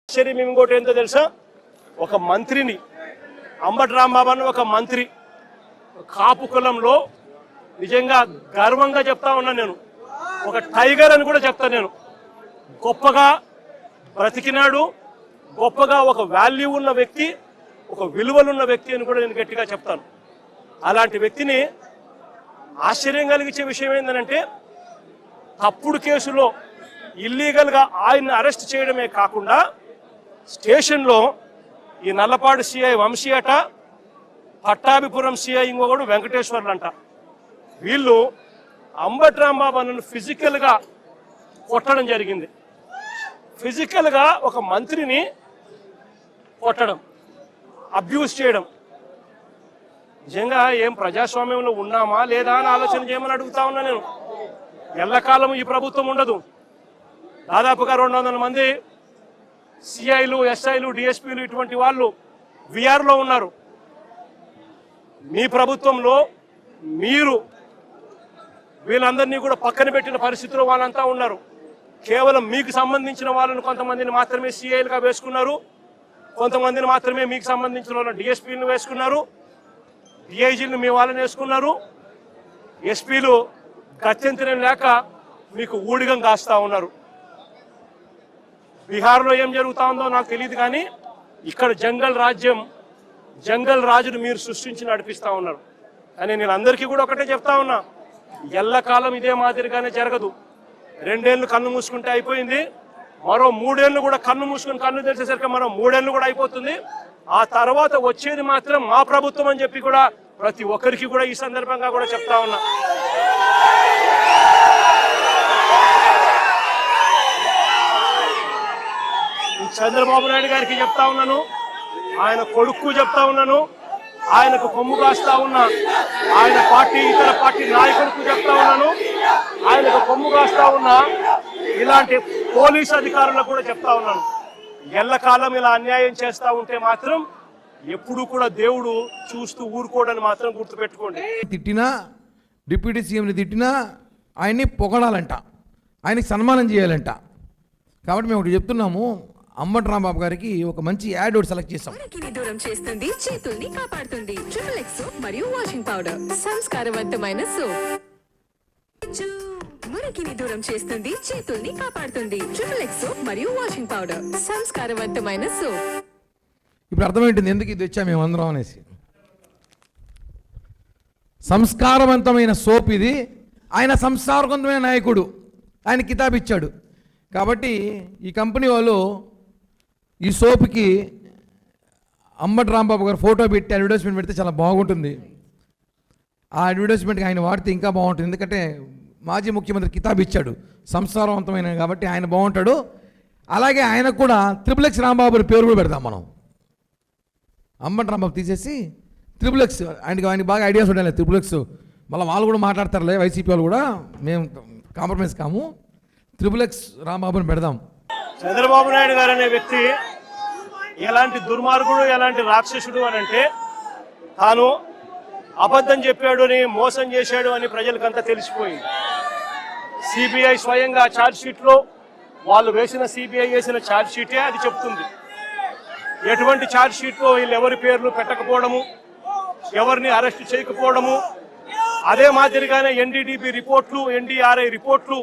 ఆశ్చర్యం ఇంకోటి ఏంటో తెలుసా, ఒక మంత్రిని అంబటి రాంబాబు అన్న ఒక మంత్రి కాపు కులంలో నిజంగా గర్వంగా చెప్తా ఉన్నా, నేను ఒక టైగర్ అని కూడా చెప్తాను. నేను గొప్పగా బ్రతికినాడు, గొప్పగా ఒక వాల్యూ ఉన్న వ్యక్తి, ఒక విలువలున్న వ్యక్తి అని కూడా నేను గట్టిగా చెప్తాను. అలాంటి వ్యక్తిని ఆశ్చర్యం కలిగించే విషయం ఏంటంటే, తప్పుడు కేసులో ఇల్లీగల్గా ఆయన్ని అరెస్ట్ చేయడమే కాకుండా స్టేషన్లో ఈ నల్లపాడు సిఐ వంశీ అట, పట్టాభిపురం సిఐ ఇంకొకడు వెంకటేశ్వర్లు అంట, వీళ్ళు అంబటి రాంబాబు అన్నను ఫిజికల్గా కొట్టడం జరిగింది. ఫిజికల్గా ఒక మంత్రిని కొట్టడం, అబ్యూస్ చేయడం. నిజంగా ఏం ప్రజాస్వామ్యంలో ఉన్నామా లేదా అని ఆలోచన చేయమని అడుగుతా ఉన్నా నేను. ఎల్లకాలం ఈ ప్రభుత్వం ఉండదు. దాదాపుగా 200 మంది సిఐలు, ఎస్ఐలు, డిఎస్పీలు ఇటువంటి వాళ్ళు విఆర్లో ఉన్నారు. మీ ప్రభుత్వంలో మీరు వీళ్ళందరినీ కూడా పక్కన పెట్టిన పరిస్థితిలో వాళ్ళంతా ఉన్నారు. కేవలం మీకు సంబంధించిన వాళ్ళని కొంతమందిని మాత్రమే సిఐలుగా వేసుకున్నారు, కొంతమందిని మాత్రమే మీకు సంబంధించిన వాళ్ళని డిఎస్పీలను వేసుకున్నారు, డిఐజీలను మీ వాళ్ళని వేసుకున్నారు. ఎస్పీలు గత్యంతరం లేక మీకు ఊడిగం కాస్తా ఉన్నారు. బీహార్లో ఏం జరుగుతా ఉందో నాకు తెలియదు, కానీ ఇక్కడ జంగల్ రాజును మీరు సృష్టించి నడిపిస్తా ఉన్నారు. కానీ నేను అందరికీ కూడా ఒకటే చెప్తా ఉన్నా, ఎల్లకాలం ఇదే మాదిరిగానే జరగదు. 2 ఏళ్ళు కన్ను మూసుకుంటే అయిపోయింది, మరో 3 ఏళ్ళు కూడా కన్ను మూసుకుని కన్ను తెరిచేసరికి మరో 3 ఏళ్ళు కూడా అయిపోతుంది. ఆ తర్వాత వచ్చేది మాత్రం మా ప్రభుత్వం అని చెప్పి కూడా ప్రతి ఒక్కరికి కూడా ఈ సందర్భంగా కూడా చెప్తా ఉన్నా. చంద్రబాబు నాయుడు గారికి చెప్తా ఉన్నాను, ఆయన కొడుకు చెప్తా ఉన్నాను, ఆయనకు కొమ్ము కాస్తా ఉన్నా ఆయన పార్టీ ఇతర పార్టీ నాయకులకు చెప్తా ఉన్నాను, ఆయనకు కొమ్ము కాస్తా ఉన్నా ఇలాంటి పోలీసు అధికారులకు కూడా చెప్తా ఉన్నాను. ఎల్లకాలం ఇలా అన్యాయం చేస్తా ఉంటే మాత్రం ఎప్పుడు కూడా దేవుడు చూస్తూ ఊరుకోవడానికి మాత్రం గుర్తుపెట్టుకోండి. తిట్టినా, డిప్యూటీ సీఎంని తిట్టినా ఆయన్ని పొగడాలంట, ఆయనకి సన్మానం చేయాలంట. కాబట్టి మేము ఒకటి చెప్తున్నాము, అంబటి రాంబాబు గారికి ఒక మంచి యాడ్ ఒకటి సెలెక్ట్ చేస్తాం. దూరం చేస్తుంది, చేతుల్ని కాపాడుతుంది. ట్రిపుల్ ఎక్స్ సోప్ మరియు వాషింగ్ పౌడర్, సంస్కారవంతమైన సోప్. మురికిని దూరం చేస్తుంది, చేతుల్ని కాపాడుతుంది. ట్రిపుల్ ఎక్స్ సోప్ మరియు వాషింగ్ పౌడర్, సంస్కారవంతమైన సోప్. ఇప్పుడు అర్థమైంటుంది ఎందుకు ఇది వచ్చా మేమందరం అనేసి. సంస్కారవంతమైన సోప్ ఇది. ఆయన సంస్కారవంతమైన నాయకుడు, ఆయన కితాబ్ ఇచ్చాడు. కాబట్టి ఈ కంపెనీ వాళ్ళు ఈ సోప్కి అంబటి రాంబాబు గారు ఫోటో పెట్టి అడ్వర్టైజ్మెంట్ పెడితే చాలా బాగుంటుంది. ఆ అడ్వర్టైజ్మెంట్కి ఆయన వాడితే ఇంకా బాగుంటుంది. ఎందుకంటే మాజీ ముఖ్యమంత్రి కితాబ్ ఇచ్చాడు, సంస్కారవంతమైన, కాబట్టి ఆయన బాగుంటాడు. అలాగే ఆయనకు కూడా ట్రిపుల్ ఎక్స్ రాంబాబు పేరు కూడా పెడదాం మనం. అంబటి రాంబాబు తీసేసి ట్రిపుల్ ఎక్స్, ఆయనకి బాగా ఐడియాస్ ఉండాలి. ట్రిపుల్ ఎక్స్ మళ్ళీ వాళ్ళు కూడా మాట్లాడతారులే, వైసీపీ వాళ్ళు కూడా, మేము కాంప్రమైజ్ కాము, ట్రిపుల్ ఎక్స్ రాంబాబుని పెడదాం. చంద్రబాబు నాయుడు గారు అనే వ్యక్తి ఎలాంటి దుర్మార్గుడు, ఎలాంటి రాక్షసుడు అని అంటే, తాను అబద్ధం చెప్పాడు అని, మోసం చేశాడు అని ప్రజలకంతా తెలిసిపోయింది. సిబిఐ స్వయంగా ఛార్జ్ షీట్లో వాళ్ళు సిబిఐ వేసిన ఛార్జ్ షీటే అది చెప్తుంది. ఎటువంటి ఛార్జ్ షీట్లో వీళ్ళు ఎవరి పేర్లు పెట్టకపోవడము, ఎవరిని అరెస్ట్ చేయకపోవడము, అదే మాదిరిగానే ఎన్డీడీబీ రిపోర్ట్లు, ఎన్డీఆర్ఐ రిపోర్ట్లు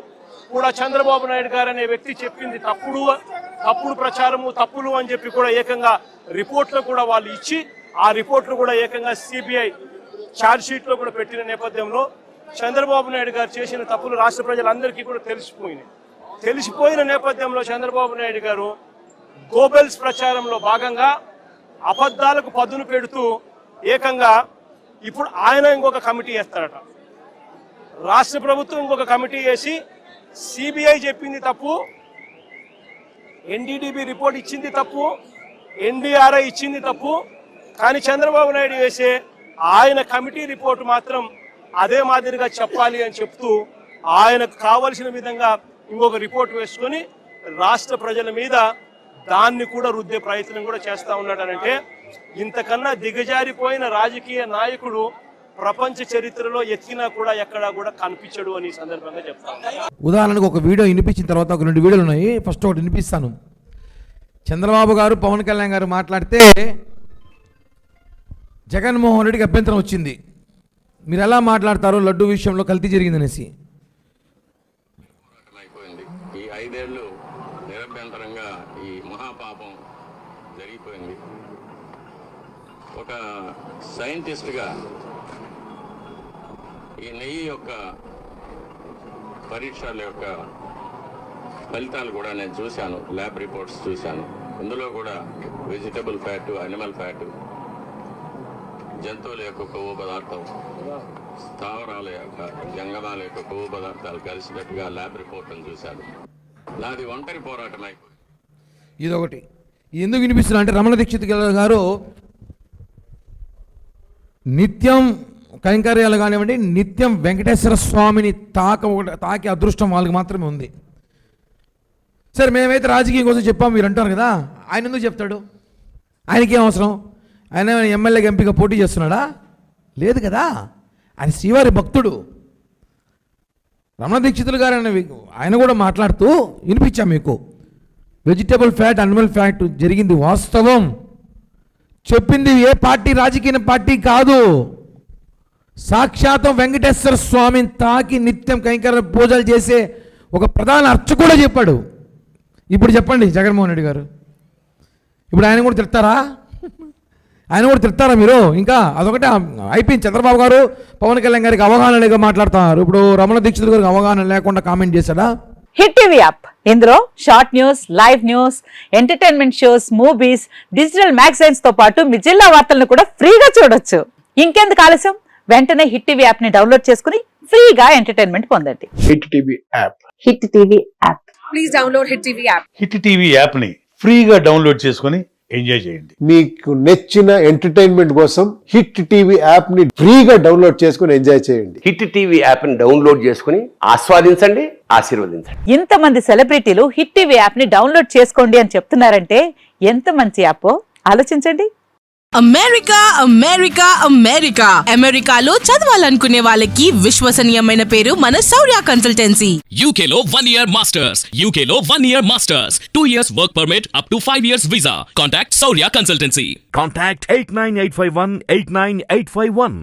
కూడా చంద్రబాబు నాయుడు గారు అనే వ్యక్తి చెప్పింది తప్పుడు ప్రచారము, తప్పులు అని చెప్పి కూడా ఏకంగా రిపోర్ట్లు కూడా వాళ్ళు ఇచ్చి, ఆ రిపోర్ట్లు కూడా ఏకంగా సిబిఐ ఛార్జ్ షీట్లో కూడా పెట్టిన నేపథ్యంలో చంద్రబాబు నాయుడు గారు చేసిన తప్పులు రాష్ట్ర ప్రజలందరికీ కూడా తెలిసిపోయిన నేపథ్యంలో చంద్రబాబు నాయుడు గారు గోబెల్స్ ప్రచారంలో భాగంగా అబద్ధాలకు పదును పెడుతూ ఏకంగా ఇప్పుడు ఆయన ఇంకొక కమిటీ వేస్తారట. రాష్ట్ర ప్రభుత్వం ఇంకొక కమిటీ వేసి సిబిఐ చెప్పింది తప్పు, ఎన్డీడీబీ రిపోర్ట్ ఇచ్చింది తప్పు, ఎన్డీఆర్ఐ ఇచ్చింది తప్పు, కానీ చంద్రబాబు నాయుడు వేసే ఆయన కమిటీ రిపోర్టు మాత్రం అదే మాదిరిగా చెప్పాలి అని చెప్తూ ఆయనకు కావలసిన విధంగా ఇంకొక రిపోర్ట్ వేసుకొని రాష్ట్ర ప్రజల మీద దాన్ని కూడా రుద్దే ప్రయత్నం కూడా చేస్తా ఉన్నాడనంటే, ఇంతకన్నా దిగజారిపోయిన రాజకీయ నాయకుడు ప్రపంచ చరిత్రలో ఎత్తినా కూడా ఎక్కడా కూడా కనిపించడు అని సందర్భంగా చెప్తాను. ఉదాహరణకు ఒక వీడియో వినిపించిన తర్వాత ఒక 2 వీడియోలు ఉన్నాయి. ఫస్ట్ ఒకటి వినిపిస్తాను. చంద్రబాబు గారు పవన్ కళ్యాణ్ గారు మాట్లాడితే జగన్మోహన్ రెడ్డికి అభ్యంతరం వచ్చింది. మీరు ఎలా మాట్లాడతారో లడ్డు విషయంలో కల్తీ జరిగిందనేసి. అయిపోయింది. ఈ 5 ఏళ్ళు నిరభ్యంతరంగా ఈ మహాపాపం జరిగిపోయింది. ఒక సైంటిస్ట్గా ఈ నెయ్యి యొక్క పరీక్షల యొక్క ఫలితాలు కూడా నేను చూశాను, ల్యాబ్ రిపోర్ట్స్ చూశాను. ఇందులో కూడా వెజిటబుల్ ఫ్యాటు, అనిమల్ ఫ్యాటు, జంతువుల యొక్క కొవ్వు పదార్థం, స్థావరాల యొక్క జంగమాల యొక్క కొవ్వు పదార్థాలు కలిసినట్టుగా ల్యాబ్ రిపోర్ట్ను చూశాను. నాది ఒంటరి పోరాటం అయిపోయింది. ఇదొకటి ఎందుకు వినిపిస్తున్నా అంటే రమణ దీక్షిత్ గారు నిత్యం కైంకర్యాలు కానివ్వండి, నిత్యం వెంకటేశ్వర స్వామిని తాకే అదృష్టం వాళ్ళకి మాత్రమే ఉంది. సరే మేమైతే రాజకీయం కోసం చెప్పాము మీరు అంటారు కదా, ఆయన ఎందుకు చెప్తాడు? ఆయనకేం అవసరం? ఆయన ఎమ్మెల్యేగా ఎంపీగా పోటీ చేస్తున్నాడా? లేదు కదా. ఆయన శ్రీవారి భక్తుడు. రమణ దీక్షితులు గారు ఆయన కూడా మాట్లాడుతూ వినిపించాం మీకు. వెజిటబుల్ ఫ్యాట్, అనిమల్ ఫ్యాట్ జరిగింది వాస్తవం. చెప్పింది ఏ పార్టీ, రాజకీయ పార్టీ కాదు. సాక్షాతం వెంకటేశ్వర స్వామిని తాకి నిత్యం కైంకర్య పూజలు చేసే ఒక ప్రధాన అర్చకుడు చెప్పాడు. ఇప్పుడు చెప్పండి జగన్మోహన్ రెడ్డి గారు, ఇప్పుడు ఆయన కూడా తిడతారా? ఆయన కూడా తిడతారా మీరు? ఇంకా అదొకటి అయిపోయింది. చంద్రబాబు గారు పవన్ కళ్యాణ్ గారికి అవగాహన లేక మాట్లాడుతున్నారు. ఇప్పుడు రమణ దీక్షిత్ గారికి అవగాహన లేకుండా కామెంట్ చేశాడా? హిట్ టీవీ యాప్, ఇందులో short news, live news, entertainment shows, movies, digital magazines తో పాటు మీ జిల్లా వార్తలను కూడా ఫ్రీగా చూడొచ్చు. ఇంకెందుకు ఆలస్యం, వెంటనే హిట్ టీవీ యాప్ ని డౌన్లోడ్ చేసుకుని ఫ్రీగా ఎంటర్టైన్మెంట్ పొందండి. Hit TV app. Hit TV app. Please download hit TV app. Hit TV యాప్ని ఫ్రీగా డౌన్లోడ్ చేసుకొని ఎంజాయ్ చేయండి. మీకు నచ్చిన ఎంటర్టైన్మెంట్ కోసం హిట్ టీవీ యాప్ ని ఫ్రీగా డౌన్లోడ్ చేసుకుని ఎంజాయ్ చేయండి. హిట్ టీవీ యాప్ ని డౌన్లోడ్ చేసుకుని ఆస్వాదించండి, ఆశీర్వదించండి. ఇంతమంది సెలబ్రిటీలు హిట్ టీవీ యాప్ ని డౌన్లోడ్ చేసుకోండి అని చెప్తున్నారంటే ఎంత మంచి యాప్ ఆలోచించండి. అమెరికా అమెరికా అమెరికా అమెరికాలో చదవాలనుకునే వాళ్ళకి విశ్వసనీయమైన పేరు మన శౌర్య కన్సల్టెన్సీ. UK లో 1 year masters, UK లో 1 year masters, 2 years work permit up to 5 years visa. Contact Saurya Consultancy. Contact 89851 89851.